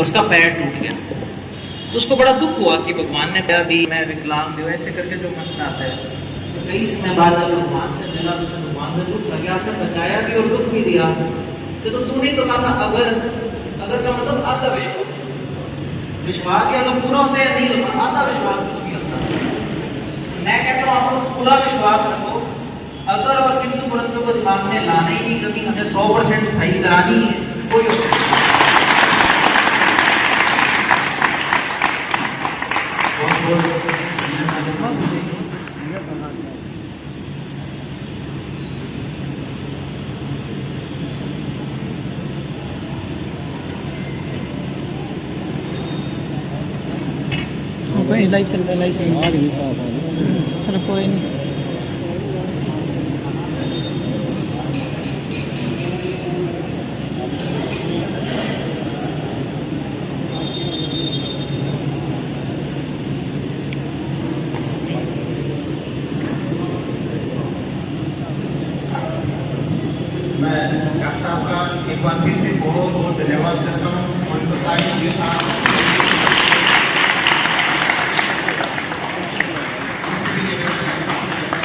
उसका पैर टूट गया। तो उसको बड़ा दुख हुआ कि भगवान ने कहा भी मैं विकलांग हूँ, ऐसे करके जो मन में आता है। तो कई समय बाद जब भगवान से मिला तो उसने भगवान से पूछा कि आपने बचाया भी और दुख भी दिया, तो तूने तो कहा था अगर का मतलब आधा विश्वास। विश्वास या तो पूरा होता है नहीं होता, आधा विश्वास कुछ भी होता है। मैं कहता हूँ आपको पूरा विश्वास रखो, अगर और किंतु परंतु को दिमाग में लाना ही नहीं, कभी हमें 100% स्थायी करानी है कोई लाइव चल रहा है, चलो कोई नहीं। मैं डॉक्टर साहब का एक बार फिर से बहुत बहुत धन्यवाद करता हूँ और बताइए के साथ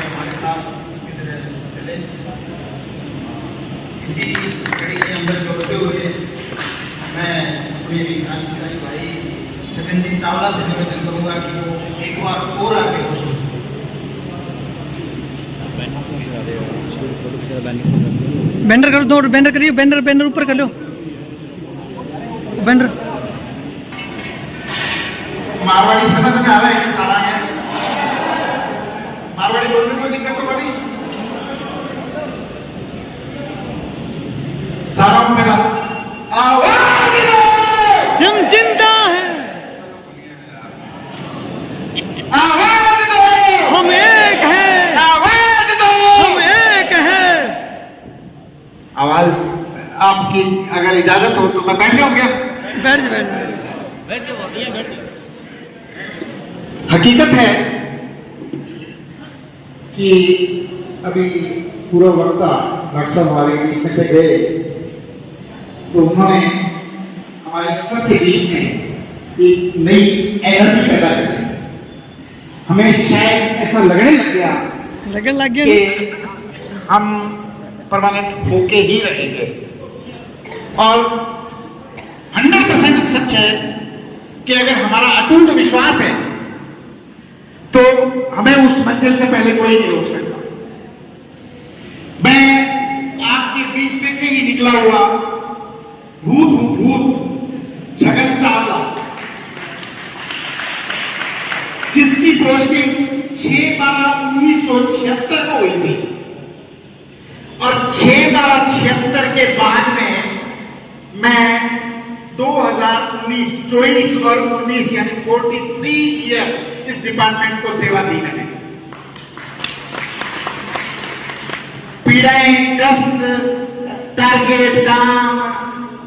हमारे साथ इसी तरह चले। इसी कड़ी के अंदर जोड़ते हुए मैं अपने क्रांतिकारी भाई शैलेंद्र चावला से निवेदन करूंगा कि वो एक बार और आगे हो सकते। बैंडर कर दो, बैंडर करिए, बैंडर ऊपर कर लो, बैंडर। मारवाड़ी समझ में आ रहा है कि सारा है? मारवाड़ी बोलने में कोई दिक्कत तो बड़ी सारा मेरा आवाज दो, हम जिंदा हैं, आवाज दो, हम एक हैं, आवाज दो, हम एक हैं। आवाज आपकी अगर इजाजत हो तो मैं बैठ जाऊं क्या? बैठ जाओ। हकीकत है कि अभी पूरा वक्ता डॉक्टर साहब हमारे बीच में से गए तो उन्होंने हमारे सबके बीच में एक नई एनर्जी पैदा की। हमें शायद ऐसा लगने लग गया कि हम परमानेंट होके ही रहेंगे, और 100% सच है कि अगर हमारा अटूट विश्वास है तो हमें उस मंजिल से पहले कोई नहीं रोक सकता। मैं आपके बीच में से ही निकला हुआ भूत हूं, भूत जगन चावला, जिसकी पोस्टिंग 6/12/1976 को हुई थी, और 6/12/76 के बाद में मैं 2019, 24 और 19 यानी 43 ईयर इस डिपार्टमेंट को सेवा दी मैंने। पीड़ाएं, कष्ट, टारगेट, काम,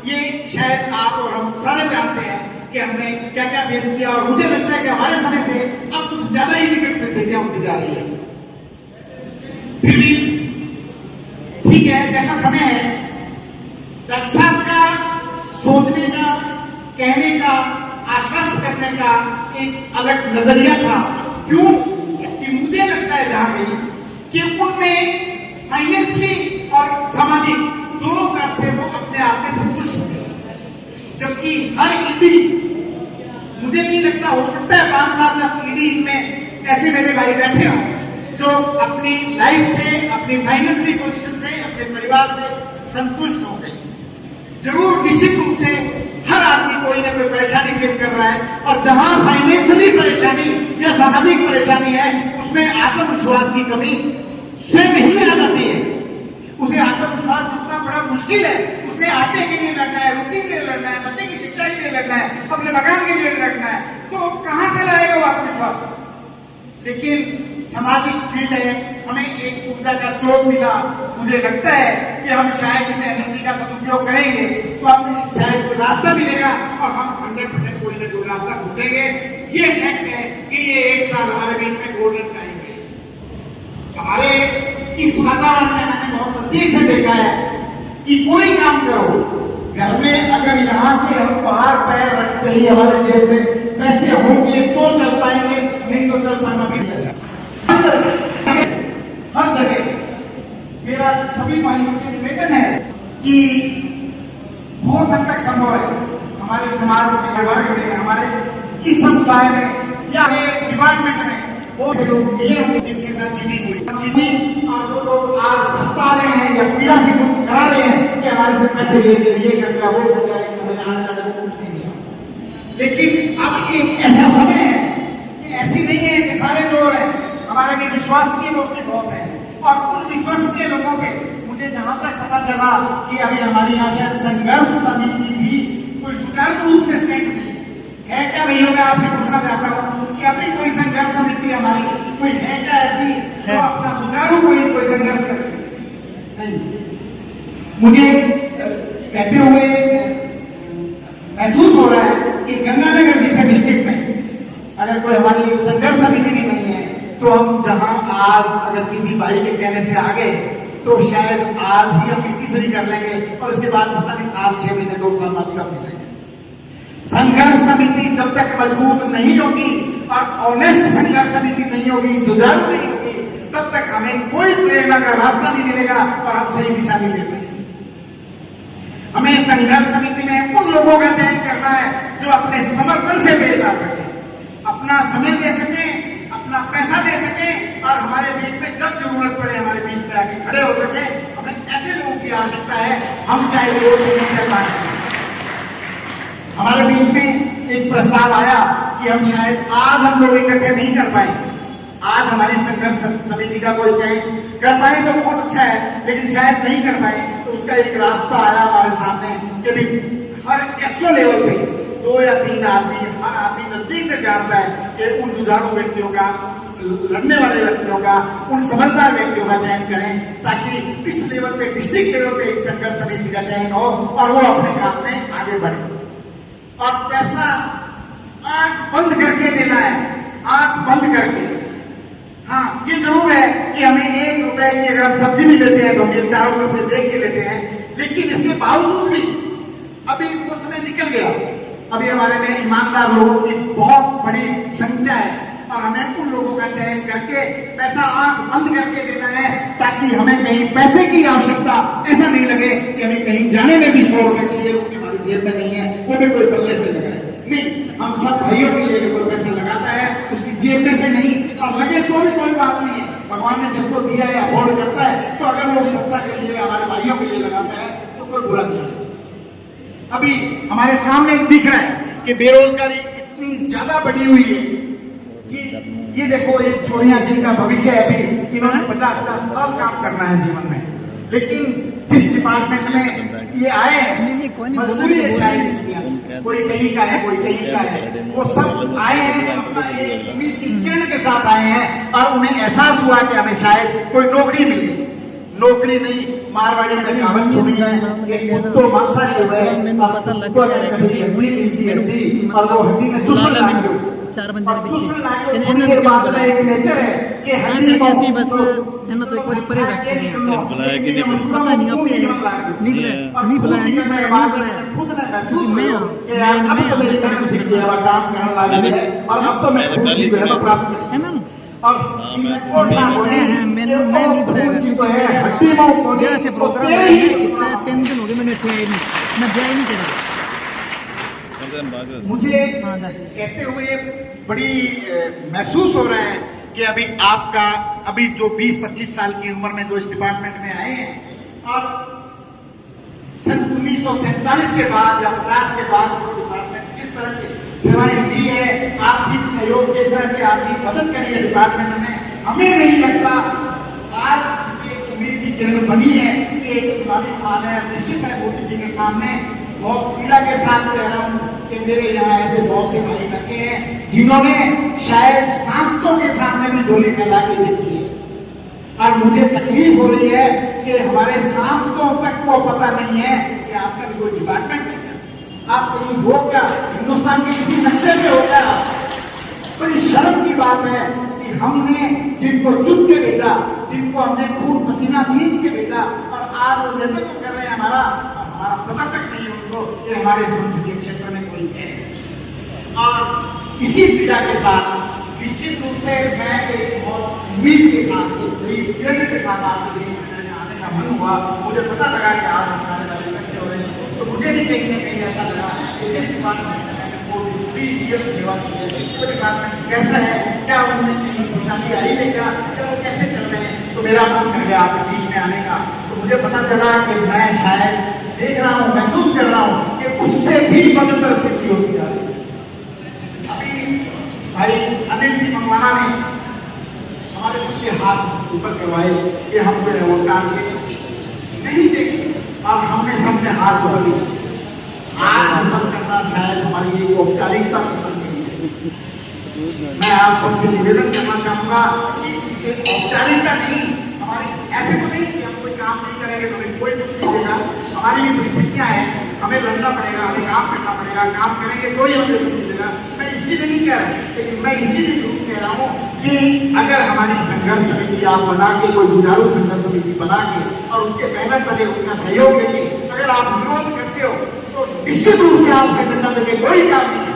ये शायद आप और हम सारे जानते हैं कि हमने क्या क्या फेस किया, और मुझे लगता है कि हमारे समय से अब कुछ ज्यादा ही विकट परिस्थितियां होती जा रही है। फिर भी ठीक है, जैसा समय है, डॉक्टर साहब का सोचने का, कहने का, आश्वस्त करने का एक अलग नजरिया था। क्यों कि मुझे लगता है जहां भी कि उनमें फाइनेंशियली और सामाजिक दोनों तरफ से वो अपने आप में संतुष्ट थे, जबकि हर ईडी, मुझे नहीं लगता, हो सकता है 5 साल 10 ईडी में ऐसे मेरे भाई बैठे हों जो अपनी लाइफ से, अपनी फाइनेंशियली पोजीशन से, अपने परिवार से संतुष्ट हो गए। जरूर निश्चित रूप से हर आदमी कोई ना कोई परेशानी फेस कर रहा है, और जहां फाइनेंशियली परेशानी या सामाजिक परेशानी है उसमें आत्मविश्वास की कमी स्वयं ही आ जाती है। उसे आत्मविश्वास जितना बड़ा मुश्किल है, उसने आटे के लिए लड़ना है, रोटी के लिए लड़ना है, बच्चे की शिक्षा के लिए लड़ना है, अपने मकान के लिए लड़ना है, तो कहां से लाएगा वो आत्मविश्वास? लेकिन सामाजिक फील्ड है, हमें एक ऊर्जा का स्रोत मिला। मुझे लगता है कि हम शायद इस एनर्जी का सदुपयोग करेंगे तो हमें शायद कोई रास्ता मिलेगा, और हम 100% कोई ना कोई रास्ता ढूंढेंगे। ये फैक्ट है कि ये 1 साल हमारे बीच में गोल्डन टाइम है। हमारे इस वातावरण में मैंने बहुत नजदीक से देखा है कि कोई काम करो, घर में अगर यहाँ से हम बाहर पैर रखते ही हमारे जेब में पैसे होंगे तो चल पाएंगे, नहीं तो चल पाना भी नहीं। हर जगह मेरा सभी भाइयों से निवेदन है कि बहुत हद तक संभव है हमारे समाज में, वर्ग में, हमारे इस समुदाय में या डिपार्टमेंट में बहुत से लोग ये होंगे जिनके साथ चीटिंग और वो लोग आज पछता रहे हैं या पीड़ा भी करा रहे हैं कि हमारे से पैसे ले लिए, ये कर दिया, वो कर दिया, आने जाने को कुछ नहीं है। लेकिन अब एक ऐसा समय है कि ऐसी नहीं है कि सारे चोर हैं, हमारे भी विश्वसनीय लोग भी बहुत हैं। और उन विश्वसनीय लोगों के मुझे जहां तक पता चला कि अभी हमारी यहाँ शायद संघर्ष समिति भी कोई सुचारू रूप से स्टेट नहीं है क्या भैया? मैं आपसे पूछना चाहता हूँ कि अभी कोई संघर्ष समिति हमारी कोई है क्या ऐसी जो अपना सुचारू कोई संघर्ष करे? नहीं। मुझे कहते हुए महसूस हो रहा है कि गंगानगर जैसे डिस्ट्रिक्ट में अगर कोई हमारी एक संघर्ष समिति भी नहीं है तो हम जहां आज अगर किसी भाई के कहने से आगे तो शायद आज ही हम तीसरी कर लेंगे और उसके बाद पता नहीं 7, 6 महीने 2 साल बाद कब मिलेंगे। संघर्ष समिति जब तक मजबूत नहीं होगी और ऑनेस्ट संघर्ष समिति नहीं होगी, जुझारू नहीं होगी, तब तक हमें कोई प्रेरणा का रास्ता नहीं मिलेगा और हम सही दिशा नहीं ले पाएंगे। हमें संघर्ष समिति में उन लोगों का चयन करना है जो अपने समर्पण से पेश आ सके, अपना समय दे सके, अपना पैसा दे सके और हमारे बीच में जब जरूरत पड़े हमारे बीच में आके खड़े हो सके। हमें ऐसे लोगों की आवश्यकता है, हम चाहे वोट से नहीं चल पाए। हमारे बीच में एक प्रस्ताव आया कि हम शायद आज हम लोग इकट्ठे नहीं कर पाए, आज हमारी संघर्ष समिति का कोई चयन कर पाए तो बहुत अच्छा है, लेकिन शायद नहीं कर पाए तो उसका एक रास्ता आया हमारे सामने कि भी हर एसओ लेवल पे 2 या 3 आदमी, हर आदमी नजदीक से जानता है कि उन जुझारू व्यक्तियों का, लड़ने वाले व्यक्तियों का, उन समझदार व्यक्तियों का चयन करें ताकि इस लेवल पे, डिस्ट्रिक्ट लेवल पे एक संघर्ष समिति का चयन हो और वो अपने काम में आगे बढ़े। और पैसा आंख बंद करके देना है, आंख बंद करके। हाँ, ये जरूर है कि हमें 1 रुपए की अगर हम सब्जी भी लेते हैं तो हम ये चारों तरफ से देख के लेते हैं, लेकिन इसके बावजूद भी अभी वो समय निकल गया। अभी हमारे में ईमानदार लोगों की बहुत बड़ी संख्या है और हमें उन लोगों का चयन करके पैसा आंख बंद करके देना है ताकि हमें कहीं पैसे की आवश्यकता ऐसा नहीं लगे कि हमें कहीं जाने में भी 100 रुपए चाहिए, वो हमारी जेब में नहीं है, वो भी कोई पल्ले से लगाए। नहीं, हम सब भाइयों के लिए कोई पैसा लगाता है उसकी जेब में से नहीं, और लगे तो भी कोई बात नहीं है। भगवान ने जिसको दिया है अफोर्ड करता है तो अगर वो सस्ता के लिए हमारे भाइयों के लिए लगाता है तो कोई बुरा नहीं है। अभी हमारे सामने दिख रहा है कि बेरोजगारी इतनी ज्यादा बढ़ी हुई है कि ये देखो, ये छोरियां जिनका भविष्य है, अभी इन्होंने 50-50 साल काम करना है जीवन में, लेकिन जिस डिपार्टमेंट में ये आए हैं मजबूरी है शायद, कोई कहीं का है, कोई कहीं का है, वो सब आए हैं अपना एक उम्मीद की किरण के साथ आए हैं और उन्हें एहसास हुआ कि हमें शायद कोई नौकरी मिल गई। नौकरी नहीं, मारवाड़ी में कहावत सुनी है कि कुत्तो मांसाहारी हो गए और कुत्तो ने कभी हड्डी मिलती हड्डी और वो हड्डी में चूसने लग गए। 4 बंदे और चूसने लग गए, थोड़ी देर बाद में एक नेचर है कि हड्डी कैसी बस है ना, तो एक बार परे रखते हैं, बुलाया कि नहीं पता नहीं आप नहीं बुलाया खुद ने महसूस मैं अब तो मेरी तरफ से किया हुआ काम करने लगा है और अब तो मैं खुद की जो है प्राप्त है ना। और मैंने नहीं बुलाया हड्डी में गया थे प्रोग्राम कितना 3 दिन हो गए मैंने किया ही नहीं, मैं गया ही नहीं करा। मुझे कहते हुए बड़ी महसूस हो रहा है कि अभी आपका अभी जो 20-25 साल की उम्र में जो इस डिपार्टमेंट में आए हैं और सन 1947 के बाद या 50 के बाद जो डिपार्टमेंट जिस तरह की सेवाएं दी है, आर्थिक सहयोग जिस तरह से आर्थिक मदद करी है डिपार्टमेंट में, हमें नहीं लगता आज एक उम्मीद की किरण बनी है कि एक चुनावी साल है। निश्चित है मोदी जी के सामने बहुत पीड़ा के साथ कह रहा हूं कि मेरे यहाँ ऐसे बहुत से भाई रखे हैं जिन्होंने शायद सांसदों के सामने भी झोली फैला के देखी है और मुझे तकलीफ हो रही है कि हमारे सांसदों तक को पता नहीं है कि आपका भी कोई डिपार्टमेंट है, आप कहीं हो क्या, हिंदुस्तान के किसी नक्शे पे हो क्या। बड़ी शर्म की बात है कि हमने जिनको चुन के भेजा, जिनको हमने खून पसीना सींच के भेजा और आज वो नेतृत्व कर रहे हैं हमारा हमारा पता तक नहीं है उनको कि हमारे संसदीय क्षेत्र में कोई है। और इसी पीड़ा के साथ निश्चित रूप से मैं एक बहुत उम्मीद के साथ, एक बड़ी किरण के साथ आपके लिए मैंने आने का मन हुआ। मुझे पता लगा कि आप हमारे वाले इकट्ठे हो रहे हैं, तो मुझे भी कहीं ना कहीं ऐसा लगा कि जिस डिपार्टमेंट में मैंने 3 ईयर सेवा की है, वो डिपार्टमेंट कैसा है, क्या उनमें कहीं परेशानी आई है, क्या वो कैसे चल रहे हैं। तो मेरा मन कर गया आपके बीच में आने का। तो मुझे पता चला कि मैं शायद देख रहा हूँ, महसूस कर रहा हूँ कि उससे भी बदतर स्थिति होती जा रही है। अभी भाई अनिल जी मंगवाना ने हमारे सबके हाथ ऊपर करवाए कि हम जो है वो काम के नहीं देंगे, और हमने सबने हाथ ऊपर लिए। हाथ ऊपर करना शायद हमारी एक औपचारिकता समझ नहीं है। मैं आप सबसे निवेदन करना चाहूंगा कि इसे औपचारिकता नहीं, हमारी ऐसे तो नहीं कि हम कोई काम नहीं करेंगे तो हमें कोई कुछ नहीं देगा। हमारी भी परिस्थितियां हैं, हमें लड़ना पड़ेगा, हमें काम करना पड़ेगा, काम करेंगे तो ही हमें कुछ मिलेगा। मैं इसलिए नहीं कह रहा, लेकिन मैं इसलिए जरूर कह रहा हूँ कि अगर हमारी संघर्ष समिति आप बना के, कोई जुझारू संघर्ष समिति बना के और उसके मेहनत करें, उनका सहयोग लेंगे, अगर आप विरोध करते हो तो निश्चित रूप से आप संगठन में कोई काम नहीं